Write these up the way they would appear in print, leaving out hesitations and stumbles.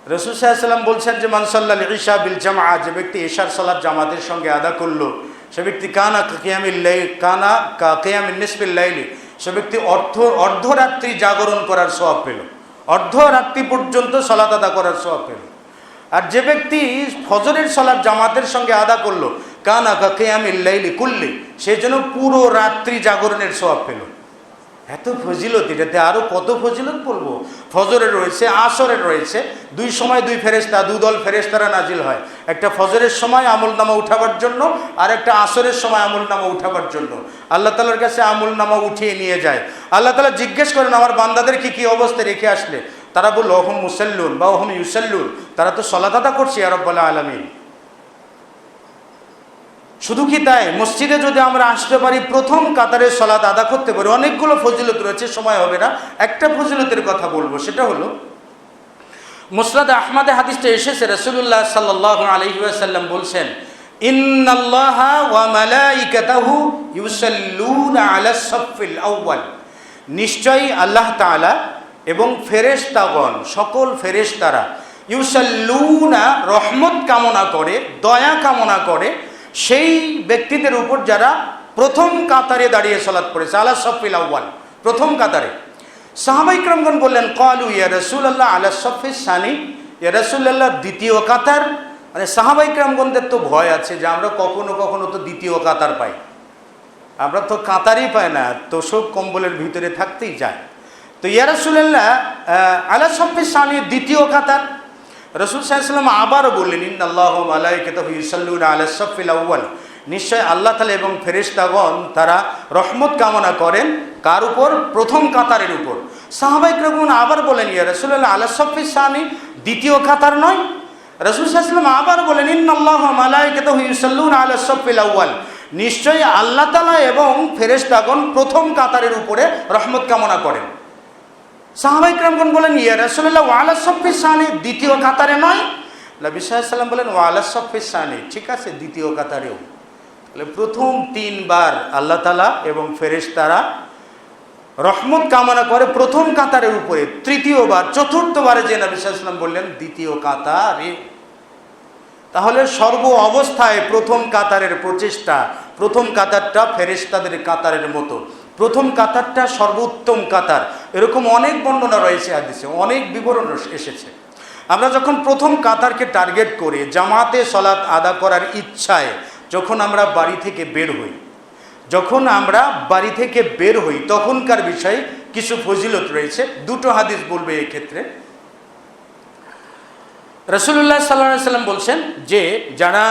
রাসূল সাল্লাল্লাহু আলাইহি ওয়াসাল্লাম বলছেন যে মান সাল্লাল ইশা বিল জামাআ, যে ব্যক্তি ইশার সালাত জামাতের সঙ্গে আদা করলো সে ব্যক্তি কানা কিয়ামিল লাইল কানা কা কিয়ামিন নিসফিল লাইলি, সে ব্যক্তি অর্ধরাত্রি জাগরণ করার সওয়াব পেল, অর্ধরাত্রি পর্যন্ত সালাত আদা করার সওয়াব পেল। আর যে ব্যক্তি ফজরের সালাত জামাতের সঙ্গে আদা করলো কানা কা কিয়ামিল লাইলি কুল্লি, সে যেন পুরো রাত্রি জাগরণের সওয়াব পেল। এত ফজিলত, এটাতে আরও কত ফজিলত বলবো। ফজরের রয়েছে, আসরের রয়েছে, দুই সময় দুই ফেরেশতা, দুদল ফেরেশতারা নাজিল হয়, একটা ফজরের সময় আমলনামা উঠাবার জন্য আর একটা আসরের সময় আমলনামা উঠাবার জন্য। আল্লাহ তাআলার কাছে আমলনামা উঠিয়ে নিয়ে যায়। আল্লাহ তাআলা জিজ্ঞেস করেন আমার বান্দাদের কি অবস্থায় রেখে আসলে? তারা বলল ওহম মুসাল্লুন বা ওহম ইউসাল্লুন, তারা তো সালাত আদা করছে ইয়া রাব্বাল আলামিন। শুধু কি তাই, মসজিদে যদি আমরা আসতে পারি, প্রথম কাতারে সালাত আদা করতে পারি, অনেকগুলো ফজিলত রয়েছে, সময় হবে না। একটা ফজিলতের কথা বলবো, সেটা হলো মুসনাদ আহমদে হাদিসটা এসেছে, রাসূলুল্লাহ সাল্লাল্লাহু আলাইহি ওয়াসাল্লাম বলছেন ইন্নাল্লাহা ওয়া মালাইকাতাহু ইউসাল্লুনা আলাস সাফফিল আউয়াল, নিশ্চয়ই আল্লাহ তাআলা এবং ফেরেশতাগণ, সকল ফেরেশতারা ইউসাল্লুনা রহমত কামনা করে, দয়া কামনা করে সেই ব্যক্তিদের উপর যারা প্রথম কাতারে দাঁড়িয়ে সালাত পড়েছে, আলা সাফফিল আউয়াল, প্রথম কাতারে। সাহাবা ইকরামগণ বললেন ক্বালু ইয়া রাসূলুল্লাহ আলা সাফফিস সানি, ইয়া রাসূলুল্লাহ দ্বিতীয় কাতার? মানে সাহাবা ইকরামগণদের তো ভয় আছে যে আমরা কখনো কখনো তো দ্বিতীয় কাতার পাই, আমরা তো কাতারই পাই না, তোষক কম্বলের ভিতরে থাকতেই যায়। তো ইয়া রাসূলুল্লাহ আলা সাফফিস সানি, দ্বিতীয় কাতার। রাসূল সাল্লাল্লাহু আলাইহি ওয়াসাল্লাম আবারও বললেন ইন্নাল্লাহা ওয়া মালাইকাতাহু ইউসাল্লুনা আলাস সাফফিল আউয়াল, নিশ্চয় আল্লাহ তাআলা এবং ফেরেশতাগণ তারা রহমত কামনা করেন কার উপর? প্রথম কাতারের উপর। সাহাবা ইকরামগণ আবার বলেন ইয়া রাসূলুল্লাহ আলাস সাফফিস সানি, দ্বিতীয় কাতার নয়? রাসূল সাল্লাল্লাহু আলাইহি ওয়াসাল্লাম আবার বলেন ইন্নাল্লাহা ওয়া মালাইকাতাহু ইউসাল্লুনা আলাস সাফফিল আউয়াল, নিশ্চয় আল্লাহ তাআলা এবং ফেরেশতাগণ প্রথম কাতারের উপরে রহমত কামনা করেন। সাহাবা ইকরামগণ বলেন ইয়া রাসূলুল্লাহ ওয়া আলাস সাফফিস সানি, দ্বিতীয় কাতারে নয়? নবী সাল্লাল্লাহু আলাইহি ওয়াসাল্লাম বলেন ওয়া আলাস সাফফিস সানি, ঠিক আছে দ্বিতীয় কাতারেও। তাহলে প্রথম তিনবার আল্লাহ তাআলা এবং ফেরেশতারা রহমত কামনা করে প্রথম কাতারের উপরে, তৃতীয়বার চতুর্থবারে যে নবী সাল্লাল্লাহু আলাইহি ওয়াসাল্লাম বললেন দ্বিতীয় কাতারে। তাহলে সর্ব অবস্থায় প্রথম কাতারের প্রচেষ্টা, প্রথম কাতারটা ফেরেশতাদের কাতারের মতো, প্রথম কাতারটা সর্বোত্তম কাতার, এরকম অনেক বর্ণনা রয়েছে হাদিসে, অনেক বিবরণ এসেছে। আমরা যখন প্রথম কাতারকে টার্গেট করে জামাতে সালাত আদা করার ইচ্ছায় যখন আমরা বাড়ি থেকে বের হই, যখন আমরা বাড়ি থেকে বের হই তখনকার বিষয়ে কিছু ফজিলত রয়েছে। দুটো হাদিস বলবে এই ক্ষেত্রে। রাসূলুল্লাহ সাল্লাল্লাহু আলাইহি ওয়াসাল্লাম বলছেন যে যারা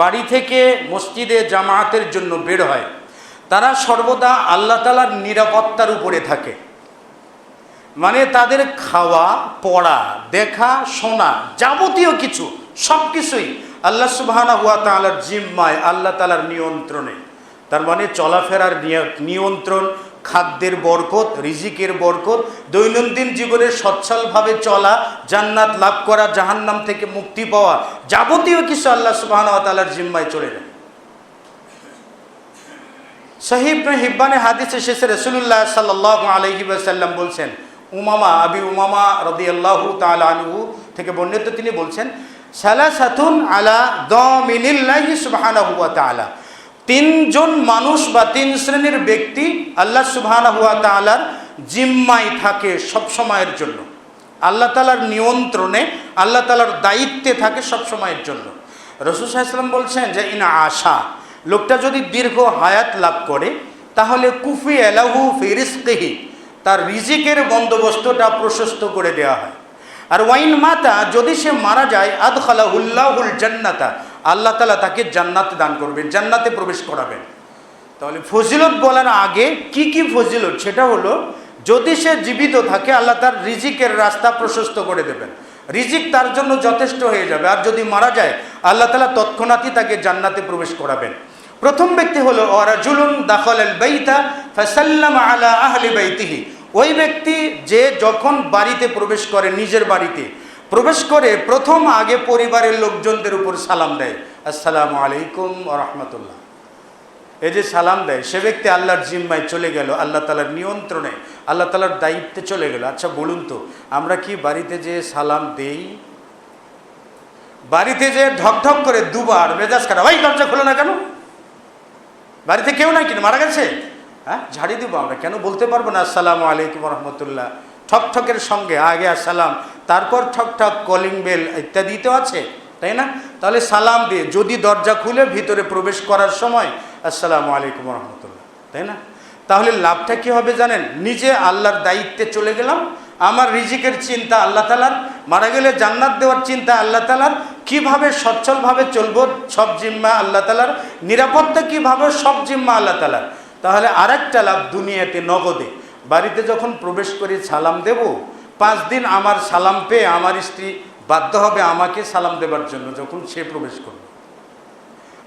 বাড়ি থেকে মসজিদে জামাতের জন্য বের হয় তারা সর্বদা আল্লাহ তাআলার নিরাপত্তার উপরে থাকে। মানে তাদের খাওয়া, পড়া, দেখা, শোনা, যাবতীয় কিছু সব কিছুই আল্লাহ সুবহানাহু ওয়া তাআলার জিম্মায়, আল্লাহ তাআলার নিয়ন্ত্রণে। তার মানে চলাফেরার নিয়ন্ত্রণ, খাদ্যের বরকত, রিজিকের বরকত, দৈনন্দিন জীবনে সচ্ছলভাবে চলা, জান্নাত লাভ করা, জাহান্নাম থেকে মুক্তি পাওয়া, যাবতীয় কিছু আল্লাহ সুবহানাহু ওয়া তাআলার জিম্মায় চলে যায়। সহিহ ইবনে হিব্বানে হাদিস এসেছে, রাসূলুল্লাহ সাল্লাল্লাহু আলাইহি ওয়াসাল্লাম বলছেন, আবি উমামা রাদিয়াল্লাহু তাআলা আনহু থেকে বর্ণিত, তিনি বলছেন সালাসাতুন আলা দামিনিল্লাহি সুবহানাহু ওয়া তাআলা, তিনজন মানুষ বা তিন শ্রেণীর ব্যক্তি আল্লাহ সুবহানাহু ওয়া তাআলার জিম্মায় থাকে সব সময়ের জন্য, আল্লাহ তাআলার নিয়ন্ত্রণে, আল্লাহ তাআলার দায়িত্বে থাকে সব সময়ের জন্য। রাসূল সাল্লাল্লাহু আলাইহি ওয়াসাল্লাম বলছেন যে ইন আশা, লোকটা যদি দীর্ঘ হায়াত লাভ করে তাহলে কুফি আলাহু ফি রিজকিহি, তার রিজিকের বন্দোবস্তটা প্রশস্ত করে দেওয়া হয়। আর ওয়াইন মাতা, যদি সে মারা যায়, আদখালাহুল্লাহুল জান্নাতা, আল্লাহ তাআলা তাকে জান্নাত দান করবেন, জান্নাতে প্রবেশ করাবেন। তাহলে ফজিলত বলার আগে কি কি ফজিলত, সেটা হলো যদি সে জীবিত থাকে আল্লাহ তার রিজিকের রাস্তা প্রশস্ত করে দেবেন, রিজিক তার জন্য যথেষ্ট হয়ে যাবে। আর যদি মারা যায় আল্লাহ তাআলা তৎক্ষণাৎই তাকে জান্নাতে প্রবেশ করাবেন। প্রথম ব্যক্তি হলো রাজুলুন দাখালাল বাইতা ফাসাল্লামা আলা আহলি বাইতিহি, ওই ব্যক্তি যে যখন বাড়িতে প্রবেশ করে, নিজের বাড়িতে প্রবেশ করে প্রথম আগে পরিবারের লোকজনদের উপর সালাম দেয়, আসসালামু আলাইকুম ওয়া রাহমাতুল্লাহ, এই যে সালাম দেয়, সে ব্যক্তি আল্লাহর জিম্মায় চলে গেল, আল্লাহ তাআলার নিয়ন্ত্রণে, আল্লাহ তাআলার দায়িত্বে চলে গেল। আচ্ছা বলুন তো, আমরা কি বাড়িতে যে সালাম দেই বাড়িতে যে ঢকঢক করে দুবার মেজাজ খারাপ, ওই দরজা খোলো না কেন, বাড়িতে কেউ নাই কিনা, মারা গেছে, হ্যাঁ ঝাড়ি দিব আমরা, কেন বলতে পারবো না আসসালামু আলাইকুম রহমতুল্লাহ, ঠকঠকের সঙ্গে আগে আসসালাম, তারপর ঠকঠক কলিং বেল ইত্যাদি তো আছে, তাই না? তাহলে সালাম দিয়ে যদি দরজা খুলে ভিতরে প্রবেশ করার সময় আসসালামু আলাইকুম রহমতুল্লাহ, তাই না? তাহলে লাভটা কি হবে জানেন? নিজে আল্লাহর দায়িত্বে চলে গেলাম, আমার রিজিকের চিন্তা আল্লাহ তাআলার, মারা গেলে জান্নাত দেওয়ার চিন্তা আল্লাহ তাআলার, কিভাবে সচ্ছলভাবে চলবো সব জিম্মা আল্লাহ তাআলার, নিরাপত্তা কিভাবে সব জিম্মা আল্লাহ তাআলার। তাহলে আরেকটা লাভ দুনিয়াতে নগদে, বাড়িতে যখন প্রবেশ করি সালাম দেব, 5 দিন আমার সালাম পেয়ে আমার স্ত্রী বাধ্য হবে আমাকে সালাম দেবার জন্য যখন সে প্রবেশ করবে,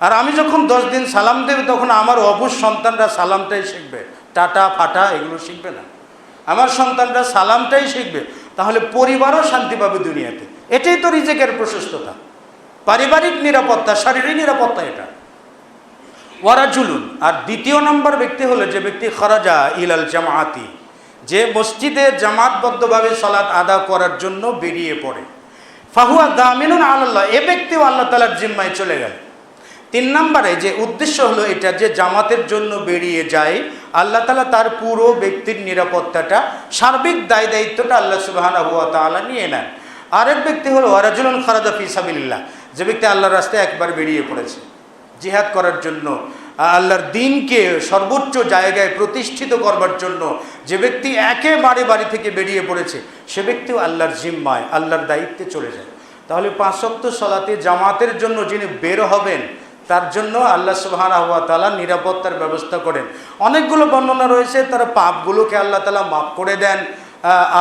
আর আমি যখন 10 দিন সালাম দেব তখন আমার অবুঝ সন্তানরা সালামটাই শিখবে, টাটা ফাটা এগুলো শিখবে না, আমার সন্তানরা সালামটাই শিখবে। তাহলে পরিবারও শান্তি পাবে দুনিয়াতে। এটাই তো রিজিকের প্রশস্ততা, পারিবারিক নিরাপত্তা, শারীরিক নিরাপত্তা এটা। ওয়ারাজুলুন, আর দ্বিতীয় নম্বর ব্যক্তি হলো যে ব্যক্তি খরাজা ইলাল জামাআতি, যে মসজিদে জামাতবদ্ধভাবে সালাত আদা করার জন্য বেরিয়ে পড়ে, ফাহুয়া দামিনুন আলাল্লাহ, এ ব্যক্তিও আল্লাহ তাআলার জিম্মায় চলে গেল। 3 নম্বরে যে উদ্দেশ্য হলো এটা, যে জামাতের জন্য বেরিয়ে যায়, আল্লাহ তাআলা তার পুরো ব্যক্তির নিরাপত্তাটা, সার্বিক দায় দায়িত্বটা আল্লাহ সুবহানাহু ওয়া তাআলা নিয়ে নেন। আরেক ব্যক্তি হলো ওয়ারাজুলুন খারাজা ফি সাবিলিল্লাহ, যে ব্যক্তি আল্লাহর রাস্তায় একবার বেরিয়ে পড়েছে জিহাদ করার জন্য, আল্লাহর দ্বীনকে সর্বোচ্চ জায়গায় প্রতিষ্ঠিত করবার জন্য, যে ব্যক্তি একেবারে বাড়ি থেকে বেরিয়ে পড়েছে, সে ব্যক্তিও আল্লাহর জিম্মায়, আল্লাহর দায়িত্বে চলে যায়। তাহলে 5 ওয়াক্ত সালাতে জামাতের জন্য যিনি বের হবেন, তার জন্য আল্লাহ সুবহানাহু ওয়া তাআলা নিরাপত্তার ব্যবস্থা করেন। অনেকগুলো বর্ণনা রয়েছে, তার পাপগুলোকে আল্লাহ তাআলা মাফ করে দেন,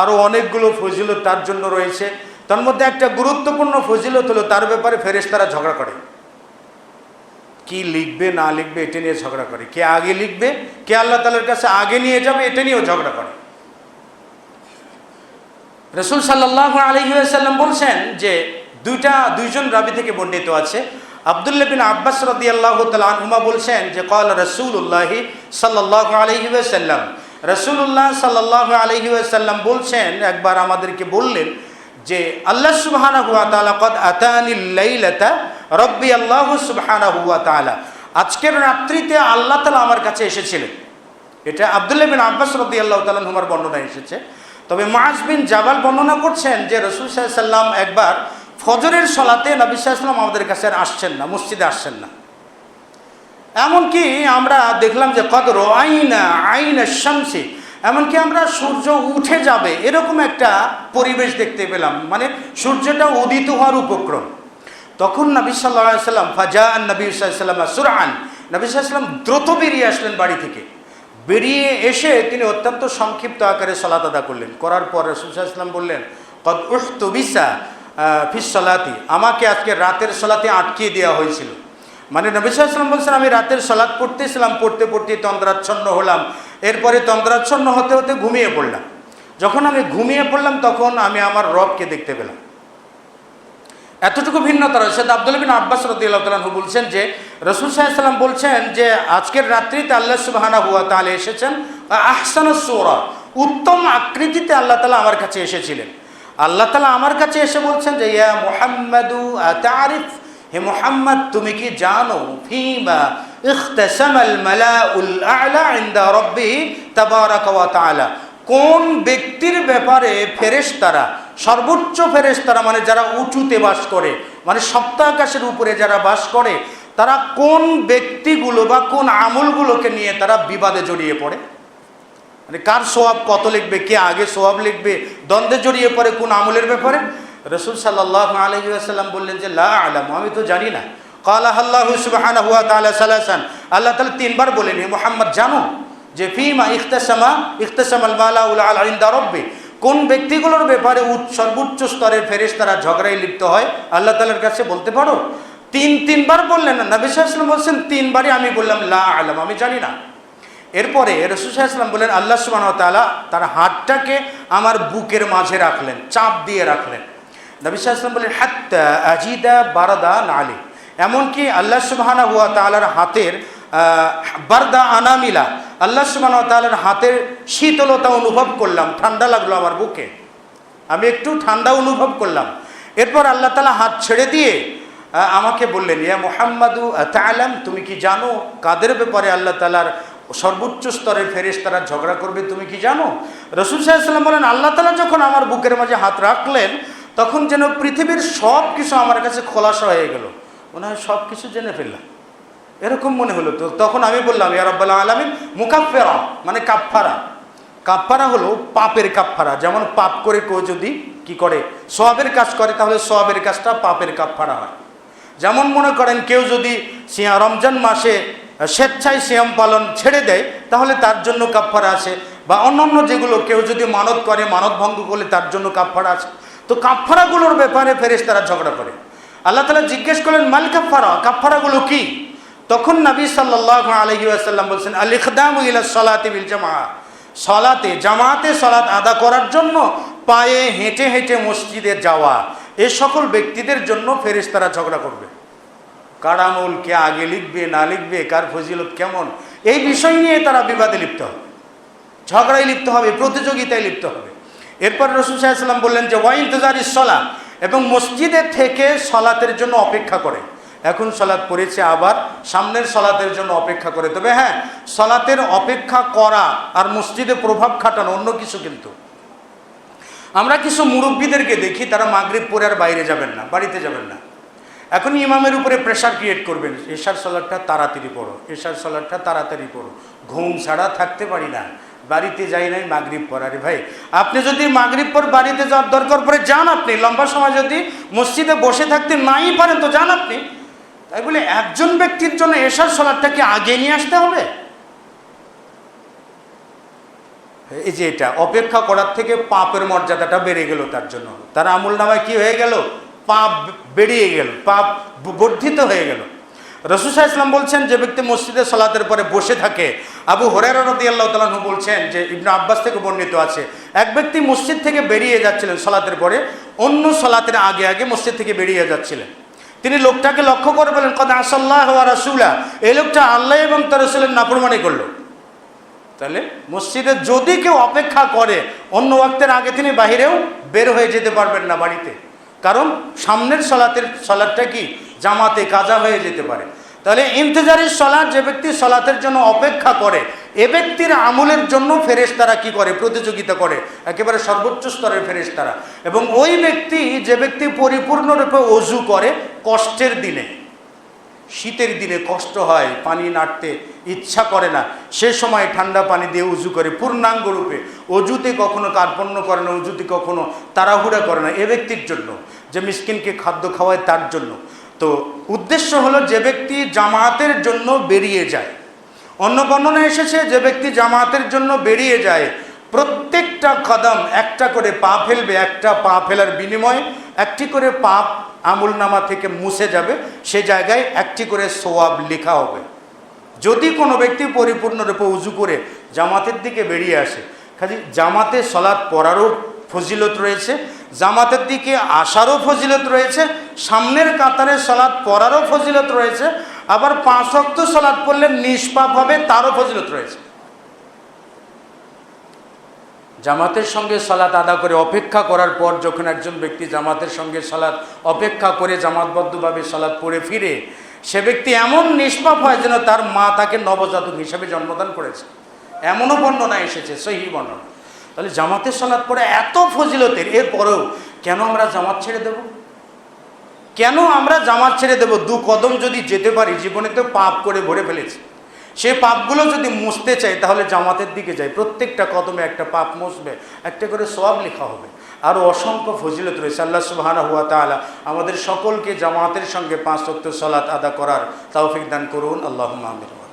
আরও অনেকগুলো ফজিলত তার জন্য রয়েছে। তার মধ্যে একটা গুরুত্বপূর্ণ ফজিলত হলো তার ব্যাপারে ফেরেশতারা ঝগড়া করে, কি লিখবে না লিখবে এটা নিয়ে ঝগড়া করে, কে আগে লিখবে, কে আল্লাহ তাআলার কাছে আগে নিয়ে যাবে, এটা নিয়েও ঝগড়া করে। রাসূল সাল্লাল্লাহু আলাইহি ওয়াসাল্লাম বলছেন যে দুইজন রাবী থেকে বর্ণিত আছে, আব্দুল্লাহ বিন আব্বাস রাদিয়াল্লাহু তাআলা আনহুমা বলছেন যে ক্বালা রাসূলুল্লাহ সাল্লাল্লাহু আলাইহি ওয়াসাল্লাম, রাসূলুল্লাহ সাল্লাল্লাহু আলাইহি ওয়াসাল্লাম বলছেন, একবার আমাদেরকে বললেন যে আল্লাহ সুবহানাহু ওয়া তাআলা কদ আতানিল লাইলাতা রব্বি আল্লাহু সুবহানাহু ওয়া তাআলা, আজকের রাত্রিতে আল্লাহ তাআলা আমার কাছে এসেছিলেন। এটা আব্দুল্লাহ বিন আব্বাস রাদিয়াল্লাহু তাআলা আনহুমার বর্ণনায় এসেছে। তবে মুআজ বিন জাবাল বর্ণনা করছেন যে রাসূল সাল্লাল্লাহু আলাইহি ওয়াসাল্লাম একবার ফজরের সালাতে নবী সাল্লাল্লাহু আলাইহি ওয়াসাল্লাম আমাদের কাছে আসছেন না, মসজিদে আসছেন না। এমনকি আমরা দেখলাম যে কদ রাআইনা আইনা শামসি, এমনকি আমরা সূর্য উঠে যাবে এরকম একটা পরিবেশ দেখতে পেলাম, মানে সূর্যটা উদিত হওয়ার উপক্রম। তখন নবী সাল্লাল্লাহু আলাইহি ওয়াসাল্লাম ফাজাআন নবী সাল্লাল্লাহু আলাইহি ওয়াসাল্লাম সুরআন, নবী সাল্লাল্লাহু আলাইহি ওয়াসাল্লাম দ্রুত বেরিয়ে আসলেন বাড়ি থেকে। বেরিয়ে এসে তিনি অত্যন্ত সংক্ষিপ্ত আকারে সালাত আদা করলেন। করার পর রাসূল সাল্লাল্লাহু আলাইহি ওয়াসাল্লাম বললেন কদ উহতুবিসা ফিস সালাতি, আমাকে আজকে রাতের সালাতে আটকিয়ে দেওয়া হয়েছিল। মানে নবী সাল্লাল্লাহু আলাইহি ওয়াসাল্লাম বলছেন আমি রাতের সালাত পড়তেছিলাম, পড়তে পড়তে তন্দ্রাচ্ছন্ন হলাম, এরপরে তন্দ্রাচ্ছন্ন হতে হতে ঘুমিয়ে পড়লাম। যখন আমি ঘুমিয়ে পড়লাম তখন আমি আমার রবকে দেখতে পেলাম। এতটুকু ভিন্নতা রয়েছে। আব্দুল্লাহ বিন আব্বাস রাদিয়াল্লাহু তাআলা আনহু বলছেন যে রাসূল সাল্লাল্লাহু আলাইহি ওয়াসাল্লাম বলছেন যে আজকের রাত্রিতে আল্লাহ সুবহানাহু ওয়া তাআলা এসেছেন, আহসানুস সূরা, উত্তম আকৃতিতে আল্লাহ তাআলা আমার কাছে এসেছিলেন। আল্লাহ তাআলা আমার কাছে এসে বলছেন যে ইয়া মুহাম্মাদু আতারিফ, হে মুহাম্মদ তুমি কি জানো, ফিমা ইখতাসামাল মালাউল আ'লা ইনদা রাব্বিহি তাবারাকা ওয়া তাআলা, কোন ব্যক্তির ব্যাপারে ফেরেশতারা, সর্বোচ্চ ফেরেশতারা মানে যারা উঁচুতে বাস করে, মানে সপ্তাহাকাশের উপরে যারা বাস করে, তারা কোন ব্যক্তিগুলো বা কোন আমলগুলোকে নিয়ে তারা বিবাদে জড়িয়ে পড়ে, মানে কার সওয়াব কত লিখবে, কে আগে সওয়াব লিখবে, দ্বন্দ্বে জড়িয়ে পড়ে কোন আমলের ব্যাপারে। রাসূল সাল্লাল্লাহু আলাইহি ওয়াসাল্লাম বললেন যে লা আলামু, আমি তো জানি না। ক্বালা আল্লাহু সুবহানাহু ওয়া তাআলা সালাসান, আল্লাহ তাআলা 3 বার বলেন হে মুহাম্মদ জানো যে ফিমা ইখতাসামাল মালাউল আ'লা ইনদা রাব্বি, কোন ব্যক্তিগুলোর ব্যাপারে সর্বোচ্চ স্তরের ফেরেশতারা ঝগড়ায় লিপ্ত হয় আল্লাহ তাআলার কাছে বলতে পারো। 3 বার বললেন না, নবী সাল্লাল্লাহু আলাইহি ওয়াসাল্লাম বলছেন 3 বারই আমি বললাম লা আলাম, আমি জানি না। এরপরে রাসূল সাল্লাল্লাহু আলাইহি ওয়াসাল্লাম বললেন আল্লাহ সুবহানাহু ওয়া তাআলা তার হাতটাকে আমার বুকের মাঝে রাখলেন, চাপ দিয়ে রাখলেন। নবী সাল্লাল্লাহু আলাইহি ওয়াসাল্লাম বললেন হাত্তা আজিদা বারাদা নালি, এমনকি আল্লাহ সুবহানাহু ওয়া তাআলার হাতের বারদা আনামিলা, আল্লাহ সুবহানাহু ওয়া তাআলার হাতের শীতলতা অনুভব করলাম, ঠান্ডা লাগলো আমার বুকে, আমি একটু ঠান্ডা অনুভব করলাম। এরপর আল্লাহ তাআলা হাত ছেড়ে দিয়ে আমাকে বললেন, ইয়া মুহাম্মাদু আতা'লাম, তুমি কি জানো কাদের ব্যাপারে আল্লাহ তাআলার সর্বোচ্চ স্তরের ফেরেশতারা ঝগড়া করবে, তুমি কি জানো? রাসূল সাল্লাল্লাহু আলাইহি ওয়াসাল্লাম বলেন, আল্লাহ তাআলা যখন আমার বুকের মাঝে হাত রাখলেন তখন যেন পৃথিবীর সব কিছু আমার কাছে খোলাসা হয়ে গেল, মনে হয় সব কিছু জেনে ফেললাম, এরকম মনে হলো। তো তখন আমি বললাম, ইয়া রাব্বাল আলামিন, মুকাফফিরা মানে কাফফারা। কাফফারা হলো পাপের কাফফারা। যেমন পাপ করে কেউ যদি কি করে, সওয়াবের কাজ করে, তাহলে সওয়াবের কাজটা পাপের কাফফারা হয়। যেমন মনে করেন কেউ যদি রমজান মাসে স্বেচ্ছায় সিয়াম পালন ছেড়ে দেয়, তাহলে তার জন্য কাফফারা আছে। বা অন্যান্য যেগুলো কেউ যদি মানত করে, মানত ভঙ্গ করলে তার জন্য কাফফারা আছে। তো কাফফারাগুলোর ব্যাপারে ফেরেশতারা ঝগড়া করে। আল্লাহ তাআলা জিজ্ঞেস করলেন, মাল কাফফারা, কাফফারাগুলো কি? তখন নবী সাল্লাল্লাহু আলাইহি ওয়াসাল্লাম বলছেন, আল ইকদামু ইলা সালাতি বিল জামাআহ, সালাতে জামাতে সালাত আদা করার জন্য পায়ে হেঁটে হেঁটে মসজিদে যাওয়া, এই সকল ব্যক্তিদের জন্য ফেরেশতারা ঝগড়া করবে। কার আমল কে আগে লিখবে না লিখবে, কার ফজিলত কেমন, এই বিষয় নিয়ে তারা বিবাদে লিপ্ত হবে, ঝগড়ায় লিপ্ত হবে, প্রতিযোগিতায় লিপ্ত হবে। এরপর রাসূল সাল্লাল্লাহু আলাইহি ওয়াসাল্লাম বললেন যে ওয়া ইনতিজারিস সালাহ, এবং মসজিদে থেকে সালাতের জন্য অপেক্ষা করে। এখন সালাত পড়েছে, আবার সামনের সালাতের জন্য অপেক্ষা করে। তবে হ্যাঁ, সালাতের অপেক্ষা করা আর মসজিদে প্রভাব খাটানো অন্য কিছু। কিন্তু আমরা কিছু মুরব্বীদেরকে দেখি, তারা মাগরিব পড়ে আর বাইরে যাবেন না, বাড়িতে যাবেন না। এখন ইমামের উপরে প্রেশার ক্রিয়েট করবেন, এশার সালাতটা তাড়াতাড়ি পড়ো, এশার সালাতটা তাড়াতাড়ি পড়ো, ঘুম ছাড়া থাকতে পারি না, বাড়িতে যাই নাই মাগরিব পড়ারে। ভাই, আপনি যদি মাগরিব পর বাড়িতে যাওয়ার দরকার পড়ে যান, আপনি লম্বা সময় যদি মসজিদে বসে থাকতে নাই পারেন তো যান আপনি। তাই বলে একজন ব্যক্তির জন্য এশার সালাতটাকে আগে নিয়ে আসতে হবে? এই যে এটা অপেক্ষা করার থেকে পাপের মর্যাদাটা বেড়ে গেল তার জন্য। তার আমল নামায় কি হয়ে গেল? পাপ বেরিয়ে গেল, পাপ বর্ধিত হয়ে গেল। রাসূল সাল্লাল্লাহু আলাইহি ওয়াসাল্লাম বলছেন, যে ব্যক্তি মসজিদে সালাতের পরে বসে থাকে, আবু হুরায়রা রাদিয়াল্লাহু তাআলা আনহু বলছেন যে ইবনে আব্বাস থেকে বর্ণিত আছে, এক ব্যক্তি মসজিদ থেকে বেরিয়ে যাচ্ছিলেন সালাতের পরে, অন্য সালাতের আগে আগে মসজিদ থেকে বেরিয়ে যাচ্ছিলেন। তিনি লোকটাকে লক্ষ্য করে বলেন, কদ আসাল্লাহু ওয়া রাসূলা, এই লোকটা আল্লাহ এবং তার রাসূলের নাফরমানি করলো। তাহলে মসজিদে যদি কেউ অপেক্ষা করে, অন্য ওয়াক্তের আগে তিনি বাহিরেও বের হয়ে যেতে পারবেন না বাড়িতে, কারণ সামনের সালাতটা কি জামাতে কাজা হয়ে যেতে পারে। তাহলে ইন্তেজারের সালাত, যে ব্যক্তি সালাতের জন্য অপেক্ষা করে, এ ব্যক্তির আমলের জন্য ফেরেশতারা কি করে? প্রতিযোগিতা করে, একেবারে সর্বোচ্চ স্তরের ফেরেশতারা। এবং ওই ব্যক্তি, যে ব্যক্তি পরিপূর্ণরূপে ওযু করে কষ্টের দিনে, শীতের দিনে কষ্ট হয়, পানি নাড়তে ইচ্ছা করে না, সে সময় ঠান্ডা পানি দিয়ে উজু করে পূর্ণাঙ্গ রূপে, অজুতে কখনো কার্পণ্য করে না, অজুতে কখনো তাড়াহুড়া করে না, এ ব্যক্তির জন্য, যে মিসকিনকে খাদ্য খাওয়ায় তার জন্য। তো উদ্দেশ্য হলো, যে ব্যক্তি জামাতের জন্য বেরিয়ে যায়, অন্য বর্ণনায় এসেছে যে ব্যক্তি জামাতের জন্য বেরিয়ে যায়, প্রত্যেকটা কদম একটা করে পা ফেলবে, একটা পা ফেলার বিনিময়ে একটি করে পাপ আমলনামা থেকে মুছে যাবে, সে জায়গায় একটি করে সওয়াব লেখা হবে। যদি কোনো ব্যক্তি পরিপূর্ণরূপে উজু করে জামাতের দিকে বেরিয়ে আসে, খালি জামাতে সালাত পড়ারও ফজিলত রয়েছে, জামাতের দিকে আসারও ফজিলত রয়েছে, সামনের কাতারে সালাত পড়ারও ফজিলত রয়েছে, আবার 5 ওয়াক্ত সালাত পড়লে নিষ্পাপ হবে, তারও ফজিলত রয়েছে। জামাতের সঙ্গে সালাত আদা করে অপেক্ষা করার পর যখন একজন ব্যক্তি জামাতের সঙ্গে সালাত অপেক্ষা করে জামাতবদ্ধভাবে সালাত পড়ে ফিরে, সে ব্যক্তি এমন নিষ্পাপ হয় যেন তার মা তাকে নবজাতক হিসেবে জন্মদান করেছে, এমনও বর্ণনা এসেছে, সহিহ বর্ণনা। তাহলে জামাতের সালাত পড়ে এত ফজিলতের, এরপরেও কেন আমরা জামাত ছেড়ে দেব? কেন আমরা জামাত ছেড়ে দেব? 2 কদম যদি যেতে পারি, জীবনে তো পাপ করে ভরে ফেলেছি, সেই পাপগুলো যদি মুছতে চাই তাহলে জামাতের দিকে যাই, প্রত্যেকটা কদমে একটা পাপ মুছবে, একটা করে সওয়াব লেখা হবে, আরও অসংখ্য ফজিলত রয়েছে। আল্লাহ সুবহানাহু ওয়া তাআলা আমাদের সকলকে জামাতের সঙ্গে 5 ওয়াক্ত সালাত আদা করার তৌফিক দান করুন। আল্লাহুম্মা আমিন।